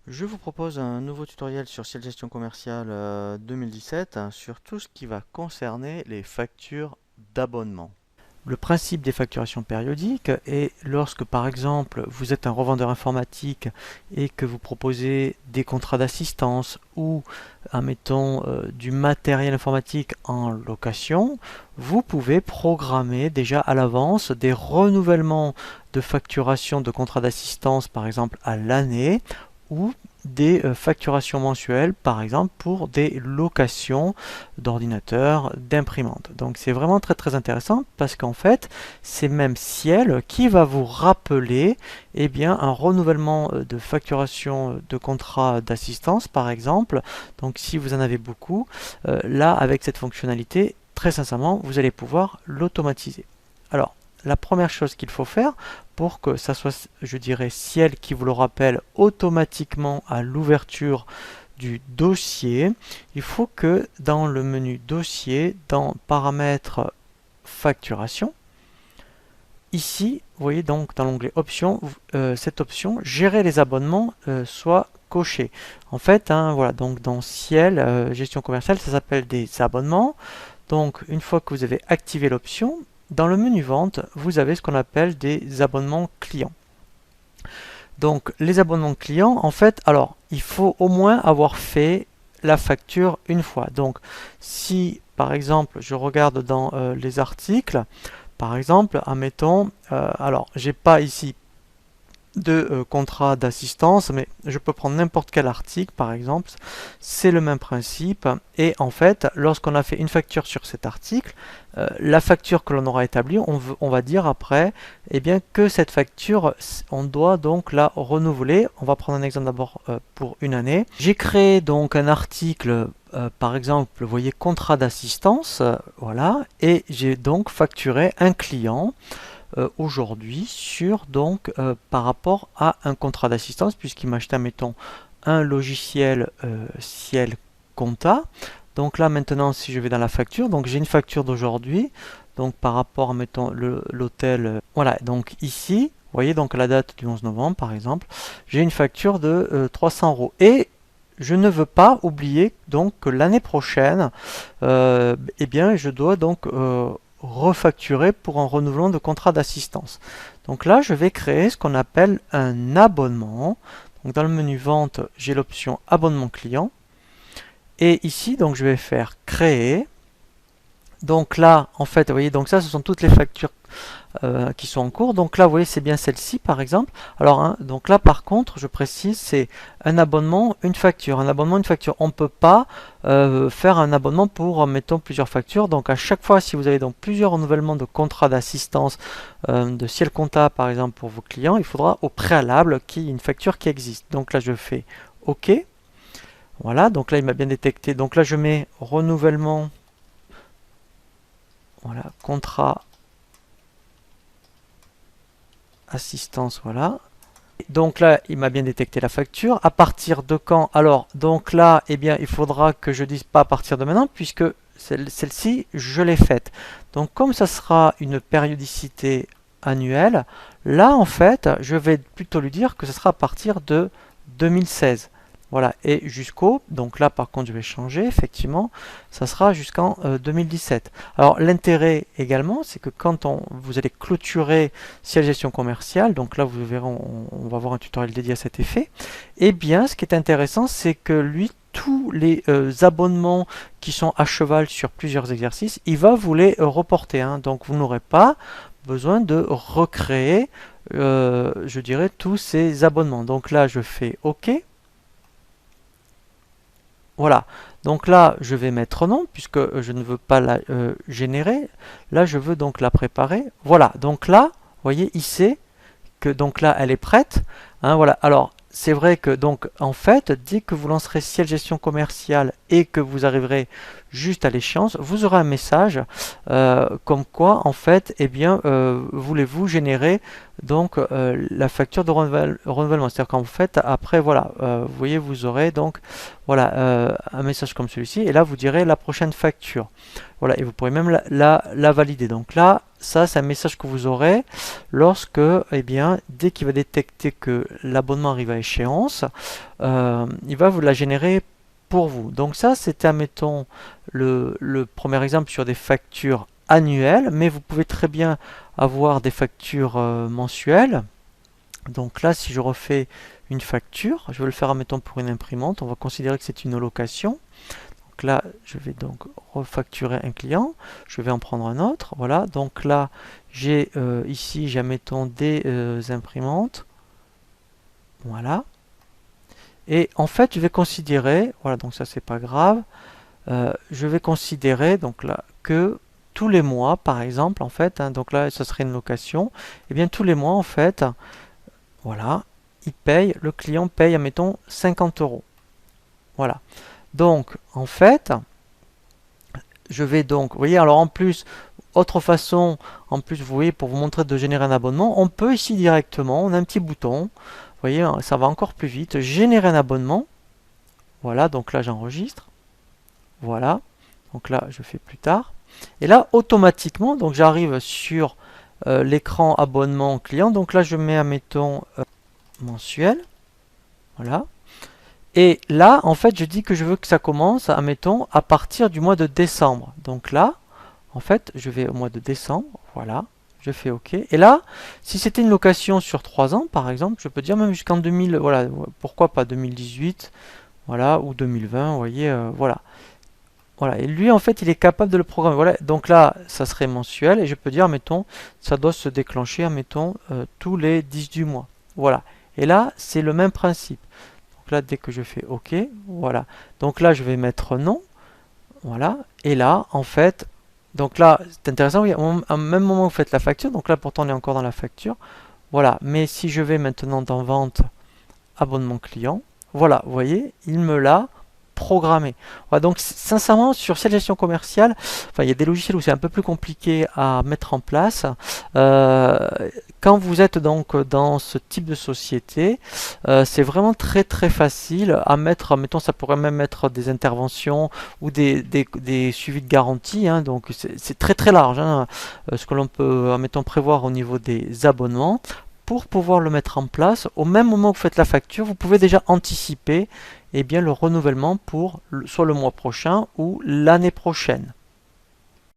Je vous propose un nouveau tutoriel sur Ciel Gestion Commerciale 2017 sur tout ce qui va concerner les factures d'abonnement. Le principe des facturations périodiques est lorsque par exemple vous êtes un revendeur informatique et que vous proposez des contrats d'assistance ou admettons du matériel informatique en location, vous pouvez programmer déjà à l'avance des renouvellements de facturation de contrats d'assistance par exemple à l'année ou des facturations mensuelles, par exemple pour des locations d'ordinateurs, d'imprimantes. Donc c'est vraiment très intéressant parce qu'en fait c'est même Ciel qui va vous rappeler un renouvellement de facturation de contrats d'assistance par exemple. Donc si vous en avez beaucoup, là avec cette fonctionnalité, très sincèrement, vous allez pouvoir l'automatiser. Alors la première chose qu'il faut faire pour que ça soit, je dirais, Ciel qui vous le rappelle automatiquement à l'ouverture du dossier, il faut que dans le menu dossier, dans paramètres facturation, ici, vous voyez donc dans l'onglet options, cette option gérer les abonnements soit cochée. En fait, voilà, donc dans Ciel, gestion commerciale, ça s'appelle des abonnements. Donc une fois que vous avez activé l'option, dans le menu vente, vous avez ce qu'on appelle des abonnements clients. Donc les abonnements clients, en fait, alors il faut au moins avoir fait la facture une fois. Donc si par exemple je regarde dans les articles, par exemple, admettons, alors j'ai pas ici de contrat d'assistance, mais je peux prendre n'importe quel article par exemple, c'est le même principe et en fait lorsqu'on a fait une facture sur cet article, la facture que l'on aura établie, on va dire après que cette facture on doit donc la renouveler. On va prendre un exemple d'abord pour une année. J'ai créé donc un article par exemple, vous voyez contrat d'assistance, voilà, et j'ai donc facturé un client aujourd'hui sur donc par rapport à un contrat d'assistance puisqu'il m'a acheté mettons un logiciel Ciel Compta. Donc là maintenant si je vais dans la facture, donc j'ai une facture d'aujourd'hui, donc par rapport mettons l'hôtel, voilà, donc ici vous voyez donc la date du 11 novembre par exemple, j'ai une facture de 300 euros et je ne veux pas oublier donc que l'année prochaine je dois donc refacturer pour un renouvellement de contrat d'assistance. Donc là, je vais créer ce qu'on appelle un abonnement. Donc dans le menu vente, j'ai l'option abonnement client. Et ici, donc je vais faire créer. Donc là, en fait, vous voyez, donc ça, ce sont toutes les factures qui sont en cours. Donc là, vous voyez, c'est bien celle-ci, par exemple. Alors, donc là, par contre, je précise, c'est un abonnement, une facture. Un abonnement, une facture. On ne peut pas faire un abonnement pour, mettons, plusieurs factures. Donc, à chaque fois, si vous avez donc plusieurs renouvellements de contrats d'assistance de Ciel Compta, par exemple, pour vos clients, il faudra au préalable qu'il y ait une facture qui existe. Donc là, je fais OK. Voilà, donc là, il m'a bien détecté. Donc là, je mets renouvellement. Voilà, contrat assistance, voilà. Donc là, il m'a bien détecté la facture. À partir de quand? Alors, donc là, il faudra que je dise pas à partir de maintenant, puisque celle-ci, je l'ai faite. Donc, comme ça sera une périodicité annuelle, là, en fait, je vais plutôt lui dire que ce sera à partir de 2016. Voilà, et jusqu'au, donc là par contre je vais changer, effectivement, ça sera jusqu'en 2017. Alors l'intérêt également, c'est que quand vous allez clôturer Ciel Gestion Commerciale, donc là vous verrez, on va voir un tutoriel dédié à cet effet, ce qui est intéressant, c'est que lui, tous les abonnements qui sont à cheval sur plusieurs exercices, il va vous les reporter, donc vous n'aurez pas besoin de recréer, je dirais, tous ces abonnements. Donc là je fais OK. Voilà, donc là je vais mettre non puisque je ne veux pas la générer. Là je veux donc la préparer. Voilà, donc là, vous voyez, il sait que donc là elle est prête. Voilà, alors c'est vrai que donc en fait, dès que vous lancerez Ciel Gestion Commerciale et que vous arriverez juste à l'échéance, vous aurez un message comme quoi en fait, voulez-vous générer donc la facture de renouvellement. C'est-à-dire qu'en fait, après voilà, vous voyez, vous aurez donc voilà un message comme celui-ci et là vous direz la prochaine facture. Voilà, et vous pourrez même la valider. Donc là, ça c'est un message que vous aurez lorsque, eh bien, dès qu'il va détecter que l'abonnement arrive à échéance, il va vous la générer pour vous. Donc ça, c'était, admettons, le premier exemple sur des factures annuelles, mais vous pouvez très bien avoir des factures mensuelles. Donc là, si je refais une facture, je vais le faire, admettons, pour une imprimante, on va considérer que c'est une allocation. Donc là, je vais donc refacturer un client, je vais en prendre un autre, voilà. Donc là, j'ai ici, admettons, des imprimantes, voilà. Et en fait, je vais considérer, voilà, donc ça c'est pas grave, je vais considérer donc là que tous les mois, par exemple, en fait, hein, donc là, ça serait une location, et bien tous les mois, en fait, voilà, il paye, le client paye, admettons, 50 euros. Voilà. Donc, en fait, je vais donc, vous voyez, alors en plus, autre façon, en plus, vous voyez, pour vous montrer de générer un abonnement, on peut ici directement, on a un petit bouton, vous voyez, ça va encore plus vite, générer un abonnement. Voilà, donc là, j'enregistre. Voilà, donc là, je fais plus tard. Et là, automatiquement, donc j'arrive sur l'écran abonnement client. Donc là, je mets, admettons, mensuel. Voilà. Et là, en fait, je dis que je veux que ça commence, admettons, à partir du mois de décembre. Donc là, en fait, je vais au mois de décembre. Voilà. Je fais OK. Et là, si c'était une location sur 3 ans, par exemple, je peux dire même jusqu'en 2000, voilà, pourquoi pas 2018, voilà, ou 2020, vous voyez, voilà. Voilà, et lui en fait il est capable de le programmer. Voilà, donc là ça serait mensuel et je peux dire, mettons, ça doit se déclencher, mettons, tous les 10 du mois. Voilà, et là c'est le même principe. Donc là dès que je fais OK, voilà. Donc là je vais mettre non, voilà, et là en fait, donc là c'est intéressant, oui, au même moment où vous faites la facture, donc là pourtant on est encore dans la facture, voilà, mais si je vais maintenant dans vente, abonnement client, voilà, vous voyez, il me l'a programmé. Voilà, donc sincèrement sur cette gestion commerciale, enfin il y a des logiciels où c'est un peu plus compliqué à mettre en place. Euh, Quand vous êtes donc dans ce type de société, c'est vraiment très facile à mettre. Mettons, ça pourrait même mettre des interventions ou des suivis de garantie, hein, donc c'est très large, hein, ce que l'on peut, mettons, prévoir au niveau des abonnements. Pour pouvoir le mettre en place, au même moment que vous faites la facture, vous pouvez déjà anticiper, eh bien, le renouvellement pour soit le mois prochain ou l'année prochaine.